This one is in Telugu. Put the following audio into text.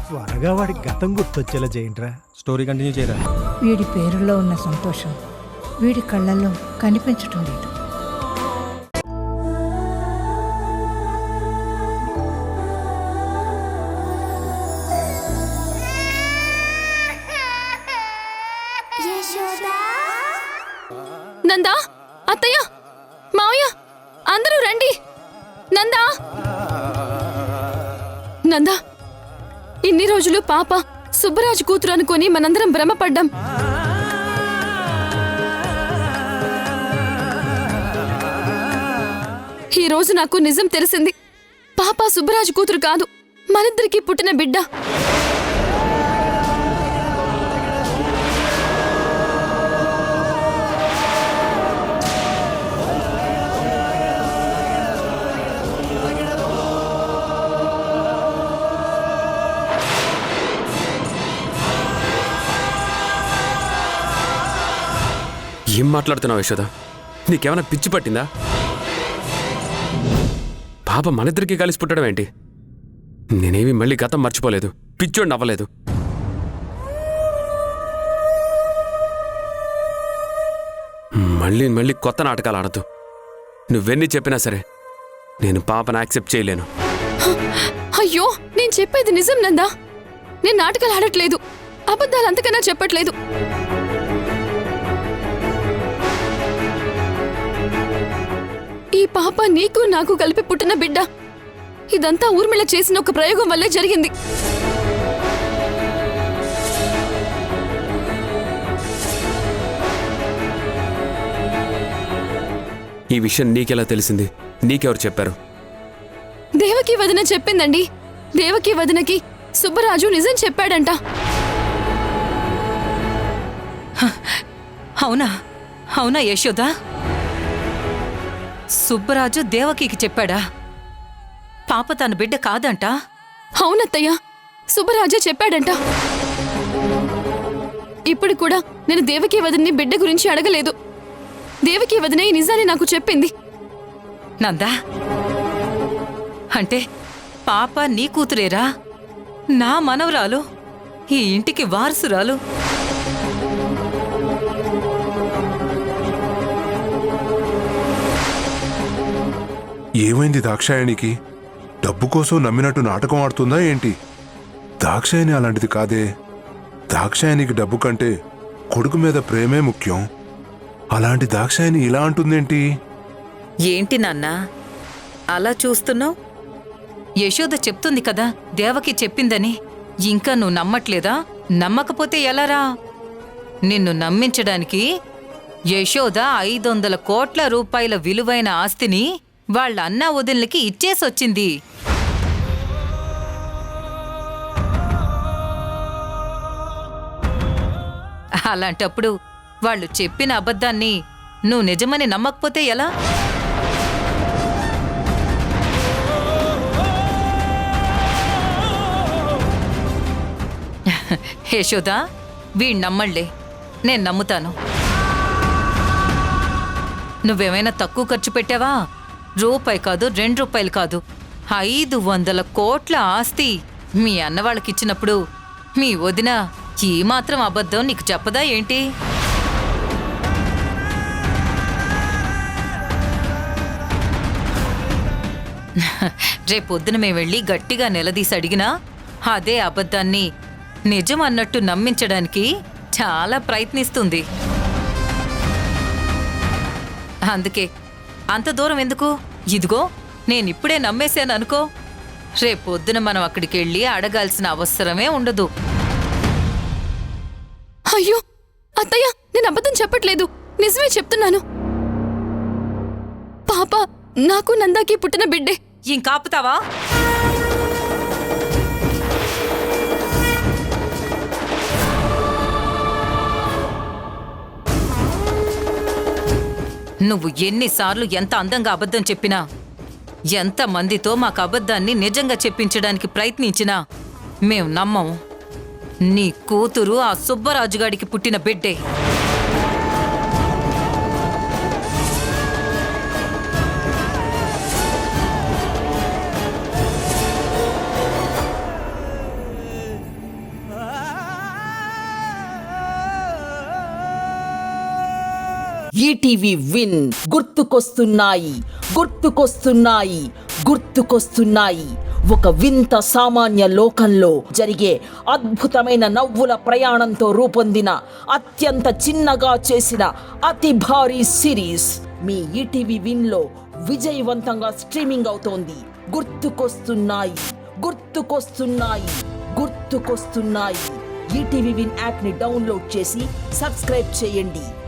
త్వరగా వాడి గతం గుర్తొచ్చేలా చేయండిరా. స్టోరీ కంటిన్యూ చేయరా. వీడి పేరులో ఉన్న సంతోషం వీడి కళ్ళల్లో కనిపించటం లేదు. నందా, అత్తయ్య, మావయ్య, అందరూ రండి. నందా, నందా, ఇన్ని రోజులు పాప సుబ్బరాజు కూతురు అనుకుని మనందరం భ్రమపడ్డాం. ఈ రోజు నాకు నిజం తెలిసింది. పాప సుబ్బరాజు కూతురు కాదు, మనిద్దరికి పుట్టిన బిడ్డ. ఏం మాట్లాడుతున్నావు యశోద? నీకేమైనా పిచ్చి పట్టిందా? పాప మనిద్దరికీ కలిసి పుట్టడం ఏంటి? నేనేమి మళ్ళీ గతం మర్చిపోలేదు, పిచ్చోడిని అవ్వలేదు. మళ్ళీ మళ్ళీ కొత్త నాటకాలు ఆడద్దు. నువ్వెన్ని చెప్పినా సరే నేను పాపను యాక్సెప్ట్ చేయలేను. అయ్యో, నేను చెప్పేది నిజం నందా. నేను నాటకాలు ఆడట్లేదు, అబద్ధాలు అంతకన్నా చెప్పట్లేదు. ఈ పాప నీకు నాకు కలిపి పుట్టిన బిడ్డ. ఇదంతా ఊర్మిళ చేసిన ఒక ప్రయోగం వల్లే జరిగింది. ఈ విషయం నీకెలా తెలిసింది? నీకెవరు చెప్పారు? దేవకి వదిన చెప్పిందండి. దేవకి వదినకి సుబ్బరాజు నిజం చెప్పాడంట. అవునా? అవునా యశోదా? సుబ్బరాజు దేవకికి చెప్పాడా పాప తన బిడ్డ కాదంట? అవునత్తయ్య, సుబ్బరాజే చెప్పాడంట. ఇప్పుడు కూడా నేను దేవకి వదిన్ని బిడ్డ గురించి అడగలేదు. దేవకి వదిన ఈ నిజాన్ని నాకు చెప్పింది. నందా, అంటే పాప నీ కూతురేరా? నా మనవరాలు, ఈ ఇంటికి వారసురాలు. ఏమైంది దాక్షాయణికి? డబ్బు కోసం నమ్మినట్టు నాటకం ఆడుతుందా ఏంటి? దాక్షాయణి అలాంటిది కాదే. దాక్షాయణికి డబ్బు కంటే కొడుకు మీద ప్రేమే ముఖ్యం. అలాంటి దాక్షాయణి ఇలా అంటుందేంటి? ఏంటి నాన్నా అలా చూస్తున్నావు? యశోద చెప్తుంది కదా దేవకి చెప్పిందని. ఇంకా నువ్వు నమ్మట్లేదా? నమ్మకపోతే ఎలారా? నిన్ను నమ్మించడానికి యశోద 500 కోట్ల రూపాయల విలువైన ఆస్తిని వాళ్ళ అన్నా వదినలకి ఇచ్చేసొచ్చింది. అలాంటప్పుడు వాళ్ళు చెప్పిన అబద్ధాన్ని నువ్వు నిజమని నమ్మకపోతే ఎలా? యశోదా, వీణ్ నమ్మళ్లే, నేను నమ్ముతాను. నువ్వేమైనా తక్కువ ఖర్చు పెట్టావా? రూపాయి కాదు, 2 రూపాయలు కాదు, 500 కోట్ల ఆస్తి మీ అన్నవాళ్ళకిచ్చినప్పుడు మీ వదిన ఈ మాత్రం అబద్ధం నీకు చెప్పదా ఏంటి? రేపొద్దున మేము వెళ్ళి గట్టిగా నిలదీసి అడిగినా అదే అబద్ధాన్ని నిజం అన్నట్టు నమ్మించడానికి చాలా ప్రయత్నిస్తుంది. అందుకే అంత దూరం ఎందుకు? ఇదిగో నేనిప్పుడే నమ్మేశాను అనుకో, రేపొద్దున మనం అక్కడికి వెళ్ళి అడగాల్సిన అవసరమే ఉండదు. అయ్యో అత్తయ్య, నేను అబద్ధం చెప్పట్లేదు, నిజమే చెప్తున్నాను. పాప నాకు నందాకి పుట్టిన బిడ్డే. ఇంకాపుతావా? నువ్వు ఎన్నిసార్లు ఎంత అందంగా అబద్ధం చెప్పినా, ఎంత మందితో మాకు అబద్ధాన్ని నిజంగా చెప్పించడానికి ప్రయత్నించినా మేం నమ్మం. నీ కూతురు ఆ సుబ్బరాజుగాడికి పుట్టిన బిడ్డే. ఈటీవీ విన్ గుర్తుకొస్తున్నాయి గుర్తుకొస్తున్నాయి గుర్తుకొస్తున్నాయి. ఒక వింత సామాన్య లోకంలో జరిగే అద్భుతమైన నవ్వుల ప్రయాణంతో రూపొందిన అత్యంత చిన్నగా చేసిన అతి భారీ సిరీస్ మీ ఈటీవీ విన్లో విజయవంతంగా స్ట్రీమింగ్ అవుతోంది. గుర్తుకొస్తున్నాయి గుర్తుకొస్తున్నాయి గుర్తుకొస్తున్నాయి. ఈటీవీ విన్ యాప్ని డౌన్లోడ్ చేసి సబ్స్క్రైబ్ చేయండి.